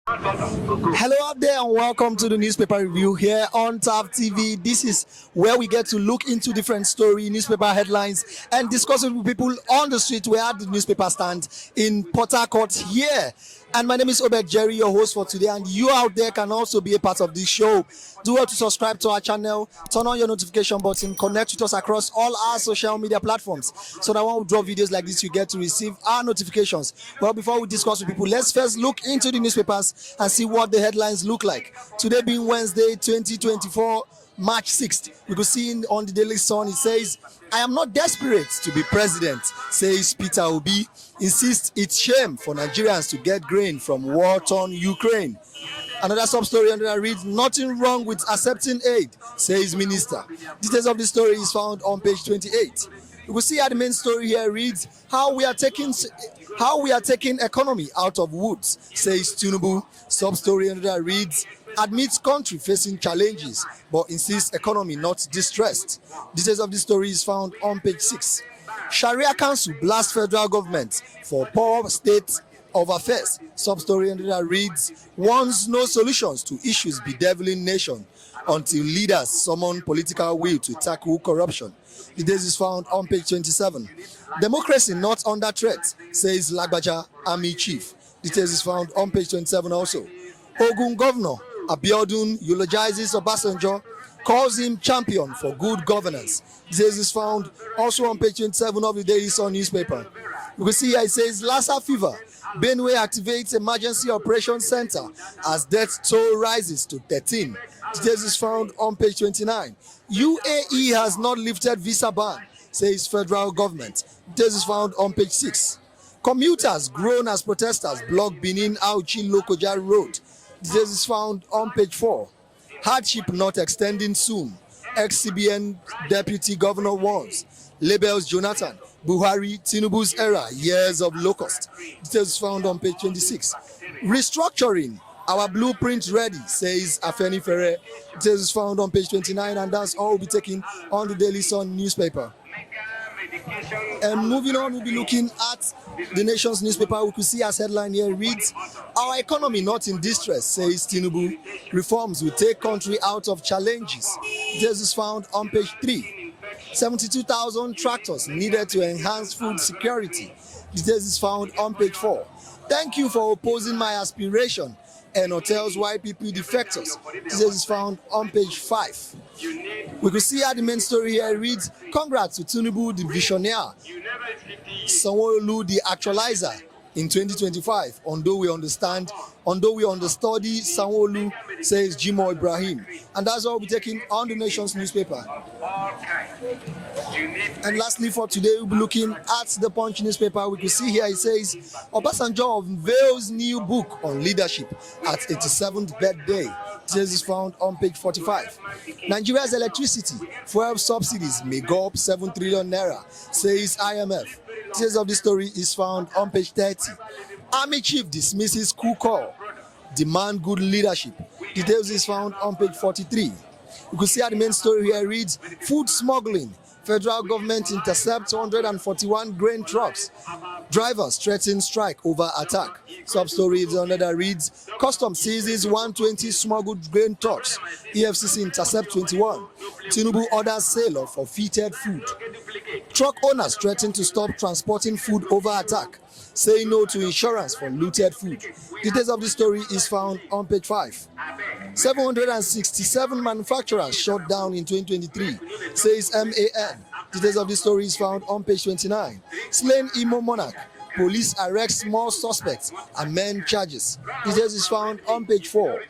Hello out there and welcome to the newspaper review here on TAF TV. This is where we get to look into different story, newspaper headlines and discuss it with people on the street where the newspaper stand in Port Harcourt here. And my name is Obed Jerry, your host for today, and you out there can also be a part of this show. Do well to subscribe to our channel, turn on your notification button, connect with us across all our social media platforms so that when we drop videos like this, you get to receive our notifications. Well, before we discuss with people, let's first look into the newspapers and see what the headlines look like. Today being Wednesday, 2024, March 6th, we could see on the Daily Sun, it says, "I am not desperate to be president," says Peter Obi, insists it's shame for Nigerians to get grain from war-torn Ukraine. Another sub-story under that reads, "Nothing wrong with accepting aid," says minister. Details of the story is found on page 28. You will see how the main story here reads, how we are taking economy out of woods, says Tinubu. Sub-story under that reads, "Admits country facing challenges but insists economy not distressed." Details of the story is found on page 6. Sharia Council blasts federal government for poor state of affairs. Sub-story under that reads, "Warns no solutions to issues bedeviling nation until leaders summon political will to tackle corruption." Details is found on page 27. Democracy not under threat, says Lagbaja Army Chief. Details is found on page 27 also. Ogun Governor Abiodun eulogizes Obasanjo, calls him champion for good governance. This is found also on page 27 of the Daily Sun newspaper. You can see here it says, "Lassa fever. Benue activates emergency operations center as death toll rises to 13. This is found on page 29. UAE has not lifted visa ban, says federal government. This is found on page 6. Commuters groan as protesters block Benin Auchi Lokoja Road. This is found on page 4. Hardship not extending soon. Ex-CBN Deputy Governor warns. Labels Jonathan, Buhari, Tinubu's era, years of locust. Details found on page 26. Restructuring, our blueprint ready, says Afenifere. Details found on page 29, and that's all we'll be taking on the Daily Sun newspaper. And moving on, we'll be looking at the Nation's newspaper. We could see as headline here reads, "Our economy not in distress," says Tinubu. Reforms will take country out of challenges. This is found on page 3. 72,000 tractors needed to enhance food security. Details is found on page 4. "Thank you for opposing my aspiration," and hotels YPP defectors. Details is found on page 5. We could see how the main story here reads, "Congrats to Tinubu, the visionaire. Sanwo-Olu, the actualizer in 2025. Although we understudy Sanwo-Olu," says Jimo Ibrahim. And that's all we'll be taking on the Nation's newspaper. And lastly for today, we'll be looking at the Punch newspaper. We can see here it says, "Obasanjo unveils new book on leadership at 87th birthday." This is found on page 45. "Nigeria's electricity fuel subsidies may go up 7 trillion naira, says IMF." Details of the story is found on page 30. Army chief dismisses coup call, demand good leadership. Details is found on page 43. You can see how the main story here reads, "Food smuggling. Federal government intercepts 141 grain trucks. Drivers threaten strike over attack." Sub-story is under that reads, "Customs seizes 120 smuggled grain trucks. EFCC intercept 21. Tinubu orders sale of forfeited food. Truck owners threaten to stop transporting food over attack. Say no to insurance for looted food." Details of the story is found on page 5. 767 manufacturers shut down in 2023, says MAN. Details of the story is found on page 29. Slain Imo monarch. Police arrest more suspects and men charges. Details is found on page 4.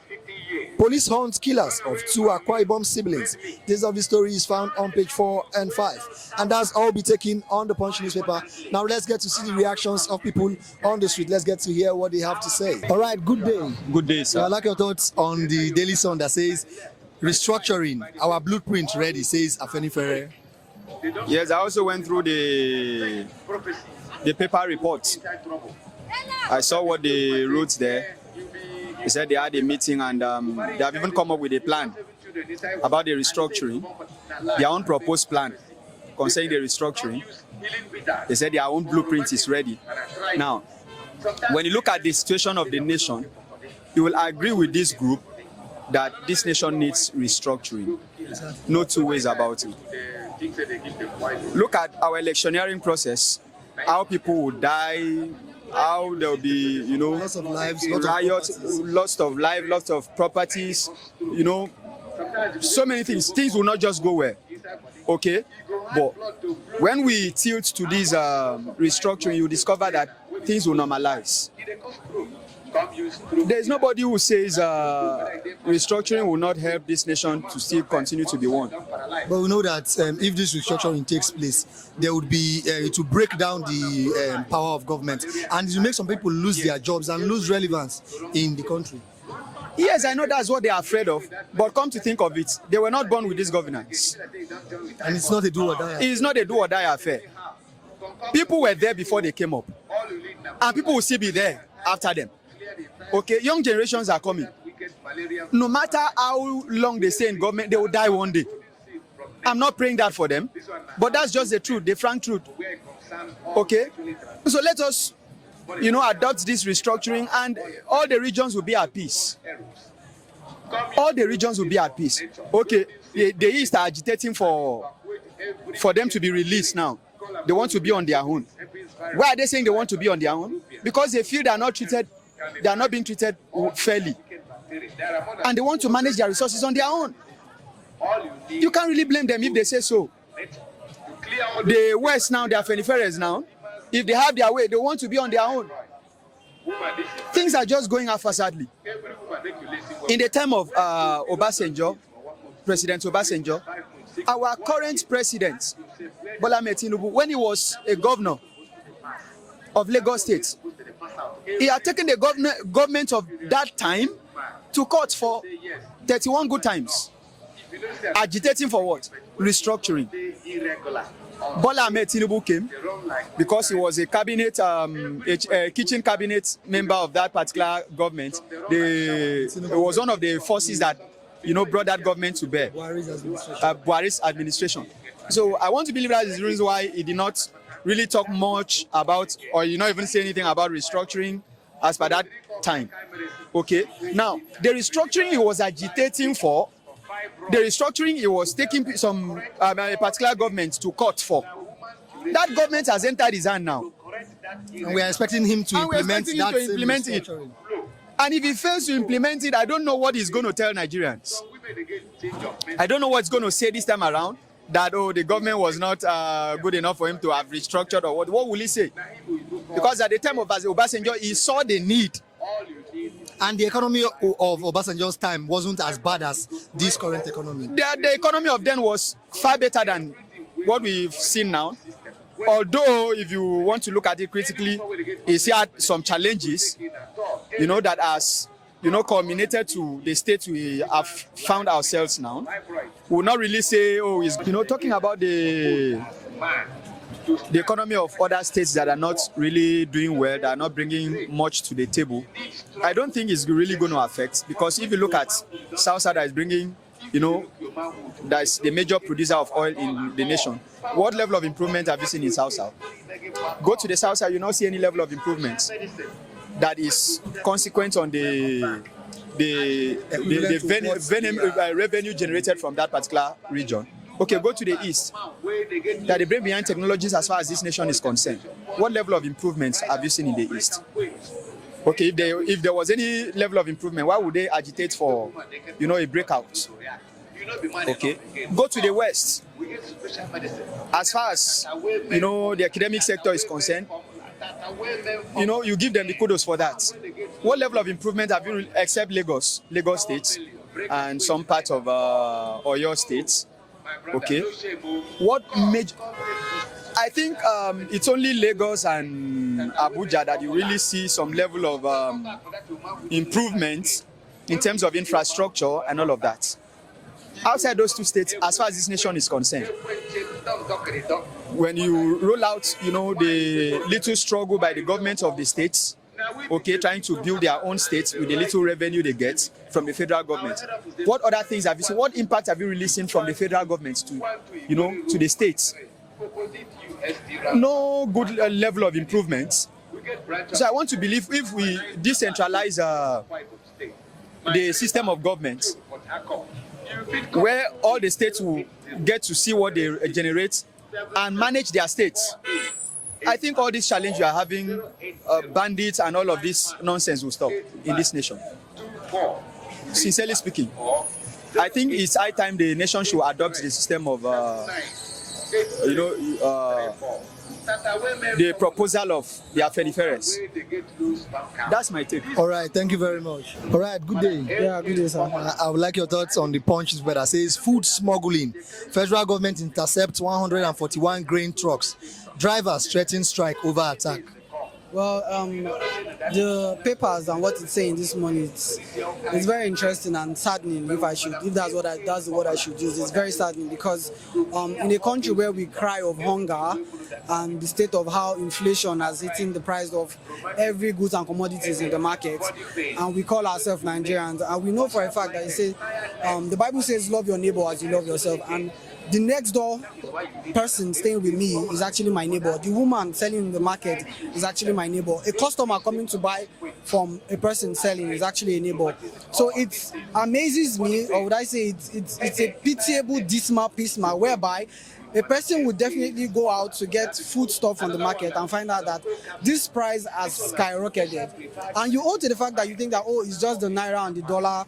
Police hunt killers of 2 Akwa Ibom siblings. Details of the story is found on page 4 and 5. And that's all be taken on the Punch newspaper. Now let's get to see the reactions of people on the street. Let's get to hear what they have to say. All right, good day. Good day, sir. I like your thoughts on the Daily Sun that says, "Restructuring, our blueprint ready," says Afenifere. Yes, I also went through the paper report. I saw what they wrote there. They said they had a meeting and they have even come up with a plan about the restructuring, their own proposed plan concerning the restructuring. They said their own blueprint is ready. Now, when you look at the situation of the nation, you will agree with this group that this nation needs restructuring. No two ways about it. Look at our electioneering process, how people will die, how there will be, Lots of lives, riots, lots of lives, lots of properties, so many things. Things will not just go well. Okay? But when we tilt to this restructuring, you discover that things will normalize. There's nobody who says restructuring will not help this nation to still continue to be one. But we know that if this restructuring takes place, there would be to break down the power of government, and to make some people lose their jobs and lose relevance in the country. Yes, I know that's what they are afraid of, but come to think of it, they were not born with this governance. And it's not a do or die affair. It's not a do or die affair. People were there before they came up, and people will still be there after them. Okay, young generations are coming. No matter how long they stay in government, they will die one day. I'm not praying that for them, but that's just the truth, the frank truth. Okay, so let us, adopt this restructuring, and all the regions will be at peace. All the regions will be at peace. Okay, the East are agitating for them to be released now. They want to be on their own. Why are they saying they want to be on their own? Because they feel they are not being treated fairly, and they want to manage their resources on their own. You can't really blame them if they say so. The West now, the Afenifere now, if they have their way, they want to be on their own. Things are just going haphazardly. In the time of President Obasanjo, our current president, Bola Ahmed Tinubu, when he was a governor of Lagos State, he had taken the government of that time to court for 31 good times. Agitating for what? Restructuring. Bola Ahmed Tinubu came because he was a cabinet, a kitchen cabinet member of that particular government. It was one of the forces that, brought that government to bear. Buhari's administration. So I want to believe that is the reason why he did not really talk much about, or not even say anything about restructuring as per that time. Okay. Now, the restructuring he was agitating for, the restructuring he was taking some a particular government to court for, that government has entered his hand now. And we are expecting him to implement it. And if he fails to implement it, I don't know what he's going to tell Nigerians. I don't know what's going to say this time around, that, the government was not good enough for him to have restructured, or what will he say? Because at the time of Obasanjo, he saw the need. And the economy of Obasanjo's time wasn't as bad as this current economy. The economy of then was far better than what we've seen now. Although, if you want to look at it critically, it's had some challenges, that has, culminated to the state we have found ourselves now. We'll not really say, it's, talking about the economy of other states that are not really doing well, that are not bringing much to the table. I don't think it's really going to affect, because if you look at South that is bringing, that's the major producer of oil in the nation. What level of improvement have you seen in South? Go to the South, you not see any level of improvement that is consequent on the revenue generated from that particular region. Okay, go to the East, that they bring behind technologies as far as this nation is concerned. What level of improvements have you seen in the East? Okay, if there was any level of improvement, why would they agitate for, a breakout? Okay, go to the West. As far as, the academic sector is concerned, you give them the kudos for that. What level of improvement have you, except Lagos State, and some part of Oyo State? Okay, what major? I think it's only Lagos and Abuja that you really see some level of improvement in terms of infrastructure and all of that. Outside those two states, as far as this nation is concerned, when you roll out, the little struggle by the government of the states, okay, trying to build their own states with the little revenue they get from the federal government. What other things have you seen? What impact have you really seen from the federal government to, to the states? No good level of improvement. So I want to believe if we decentralize the system of government, where all the states will get to see what they generate and manage their states, I think all this challenge you are having, bandits and all of this nonsense will stop in this nation. Sincerely speaking, I think it's high time the nation should adopt the system of, the proposal of the Afenifere. That's my take. All right, thank you very much. All right, good day. Yeah, good day, sir. I would like your thoughts on the Punch that says food smuggling. Federal government intercepts 141 grain trucks. Drivers threaten strike over attack. Well, the papers and what it's saying this morning, it's very interesting and saddening. If that's what I should use, it's very saddening because in a country where we cry of hunger and the state of how inflation has eaten the price of every goods and commodities in the market, and we call ourselves Nigerians, and we know for a fact that it says the Bible says love your neighbor as you love yourself, and the next door person staying with me is actually my neighbor. The woman selling in the market is actually my neighbor. A customer coming to buy from a person selling is actually a neighbor. So it amazes me, or would I say it's a pitiable dismal pisma, whereby a person would definitely go out to get food stuff from the market and find out that this price has skyrocketed. And you owe to the fact that you think that, oh, it's just the naira and the dollar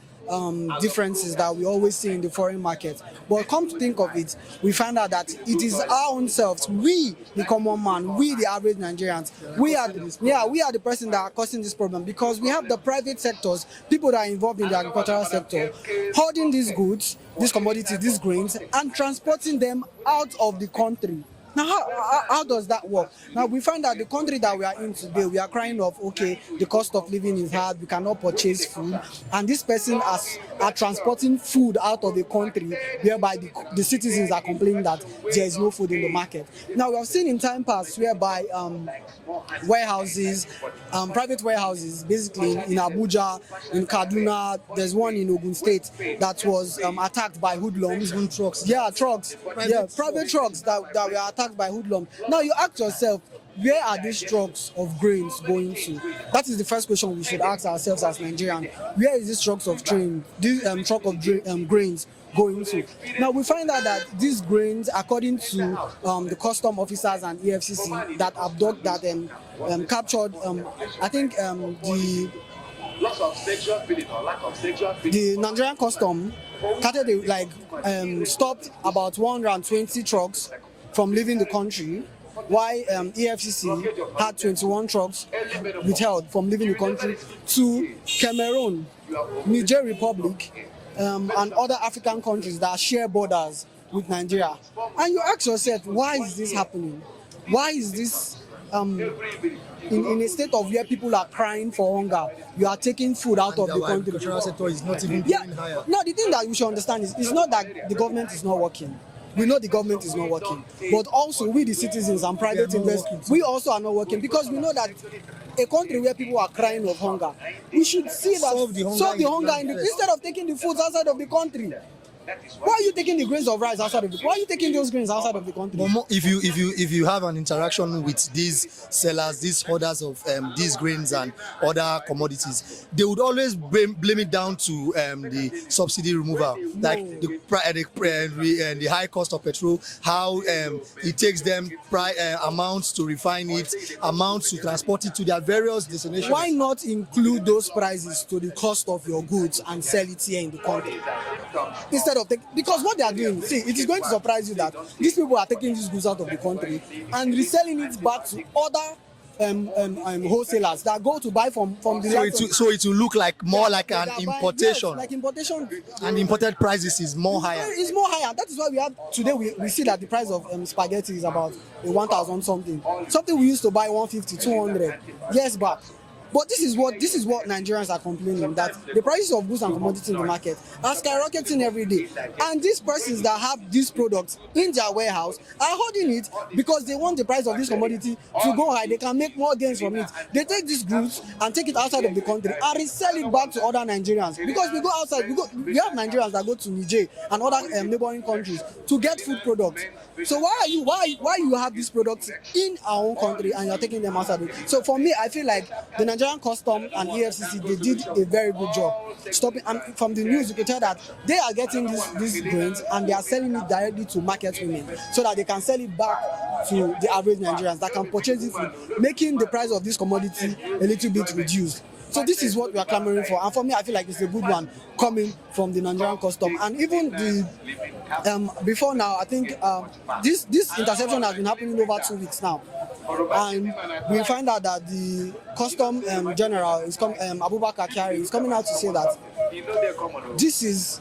differences that we always see in the foreign market. But come to think of it, we find out that it is our own selves, we the common man, we the average Nigerians, we are the person that are causing this problem, because we have the private sectors, people that are involved in the agricultural sector, hoarding these goods, these commodities, these grains, and transporting them out of the country. Now, how does that work? Now, we find that the country that we are in today, we are crying of, okay, the cost of living is hard, we cannot purchase food, and this person are transporting food out of the country, whereby the citizens are complaining that there is no food in the market. Now, we have seen in time past whereby warehouses, private warehouses, basically in Abuja, in Kaduna, there's one in Ogun State that was attacked by hoodlums. Even trucks. Yeah, trucks. Private trucks that were attacked by hoodlums. Now you ask yourself, where are these trucks of grains going to? That is the first question we should ask ourselves as Nigerians. Where is this trucks of grains going to? Now we find out that these grains, according to the custom officers and EFCC that abduct, that captured, I think the Nigerian custom stopped about 120 trucks from leaving the country, while EFCC had 21 trucks withheld from leaving the country to Cameroon, Niger Republic, and other African countries that share borders with Nigeria. And you ask yourself, why is this happening? Why is this in a state of where people are crying for hunger, you are taking food out of the country? The agricultural sector is not even going higher. No, the thing that we should understand is it's not that the government is not working. We know the government is not working, but also we, the citizens and private investors, we also are not working, because we know that a country where people are crying of hunger, we should see that solve the hunger instead of taking the foods outside of the country. Why are you taking the grains of rice outside of the country? Why are you taking those grains outside of the country? If you have an interaction with these sellers, these hoarders of these grains and other commodities, they would always blame it down to the subsidy removal, like the high cost of petrol, how it takes them amounts to refine it, amounts to transport it to their various destinations. Why not include those prices to the cost of your goods and sell it here in the country? Instead of because what they are doing, see, it is going to surprise you that these people are taking these goods out of the country and reselling it back to other wholesalers that go to buy from the so it will look like more like an importation. Yes, like importation. And imported prices is more higher. It's more higher. That is why we have today we see that the price of spaghetti is about 1,000 something. Something we used to buy 150, 200 years back. But this is what Nigerians are complaining, that the prices of goods and commodities in the market are skyrocketing every day, and these persons that have these products in their warehouse are holding it because they want the price of this commodity to go high. They can make more gains from it. They take these goods and take it outside of the country and resell it back to other Nigerians, because we go outside, we have Nigerians that go to Niger and other neighboring countries to get food products. So why you have these products in our own country and you're taking them outside? So for me, I feel like the Nigerian Custom and EFCC, they did a very good job stopping. And from the news, you can tell that they are getting these grains and they are selling it directly to market women so that they can sell it back to the average Nigerians that can purchase it, making the price of this commodity a little bit reduced. So this is what we are clamoring for, and for me, I feel like it's a good one coming from the Nigerian Custom. And even the before now, I think this interception has been happening over 2 weeks now, and we find out that the Custom General is Abubakar Kyari is coming out to say that this is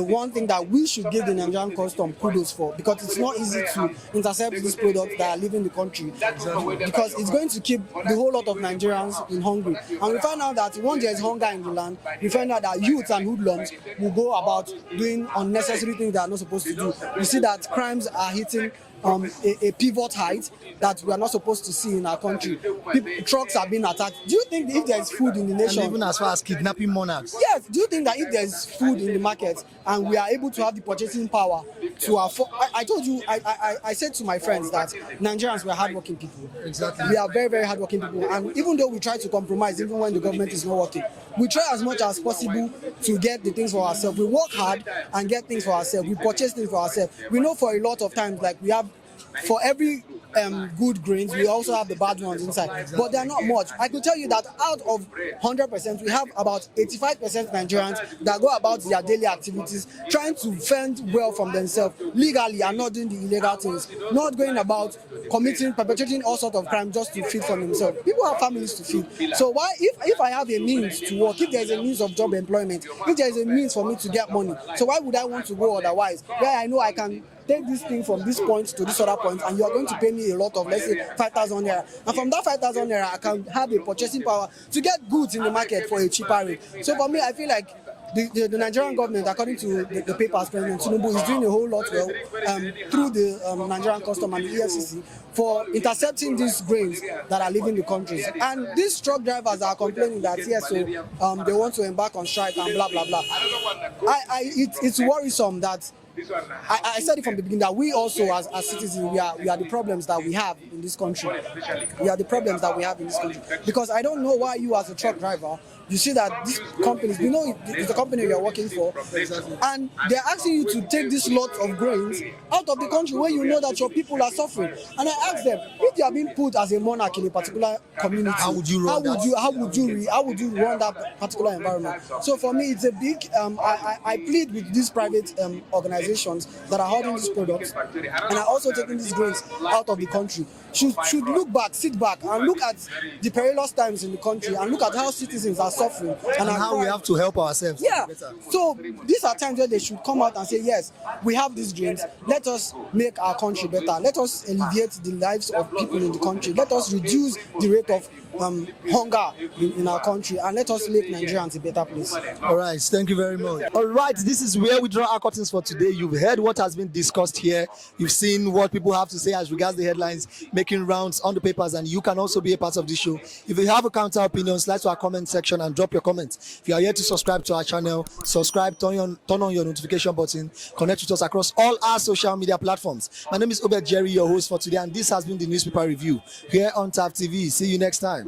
one thing that we should give the Nigerian Custom kudos for, because it's not easy to intercept these products that are leaving the country, because it's going to keep the whole lot of Nigerians in hungry. And we find out that once there is hunger in the land, we find out that youths and hoodlums will go about doing unnecessary things they are not supposed to do. We see that crimes are hitting a pivot height that we are not supposed to see in our country. Trucks are being attacked. Do you think if there is food in the nation, and even as far as kidnapping monarchs? Yes. Do you think that if there is food in the market and we are able to have the purchasing power to afford? I told you, I said to my friends that Nigerians were hardworking people. Exactly. We are very, very hardworking people, and even though we try to compromise, even when the government is not working, we try as much as possible to get the things for ourselves. We work hard and get things for ourselves. We purchase things for ourselves. We know for a lot of times, like we have, for every good grains, we also have the bad ones inside, but they're not much. I could tell you that out of 100%, we have about 85% Nigerians that go about their daily activities trying to fend well from themselves legally and not doing the illegal things, not going about perpetrating all sorts of crime just to feed for themselves. People have families to feed. So why, if I have a means to work, if there is a means of job employment, if there is a means for me to get money, so why would I want to go otherwise, where I know I can take this thing from this point to this other point, and you are going to pay me a lot of, let's say, 5,000 naira. And from that 5,000 naira, I can have a purchasing power to get goods in the market for a cheaper rate. So for me, I feel like the Nigerian government, according to the papers, President Tinubu is doing a whole lot well through the Nigerian Custom and the EFCC for intercepting these grains that are leaving the countries. And these truck drivers are complaining that yes, so they want to embark on strike and blah blah blah. It's worrisome that. I said it from the beginning that we also, as citizens, we are the problems that we have in this country. We are the problems that we have in this country. Because I don't know why you, as a truck driver, you see that these companies, you know, it's the company you are working for, and they're asking you to take this lot of grains out of the country where you know that your people are suffering. And I asked them, if they are being put as a monarch in a particular community, how would you run that particular environment? So for me, it's a big. I plead with these private organizations that are holding these products and are also taking these grains out of the country should look back, sit back, and look at the perilous times in the country and look at how citizens are suffering and how we have to help ourselves. Yeah. So these are times where they should come out and say, yes, we have these grains. Let us make our country better. Let us alleviate the lives of people in the country. Let us reduce the rate of hunger in our country, and let us make Nigerians a better place. All right, thank you very much. All right, this is where we draw our curtains for today. You've heard what has been discussed here. You've seen what people have to say as regards the headlines making rounds on the papers, and you can also be a part of this show. If you have a counter opinion, slide to our comment section and drop your comments. If you are here to subscribe to our channel, subscribe, turn on your notification button, connect with us across all our social media platforms. My name is Obed Jerry, your host for today, and this has been the newspaper review here on TAF TV. See you next time.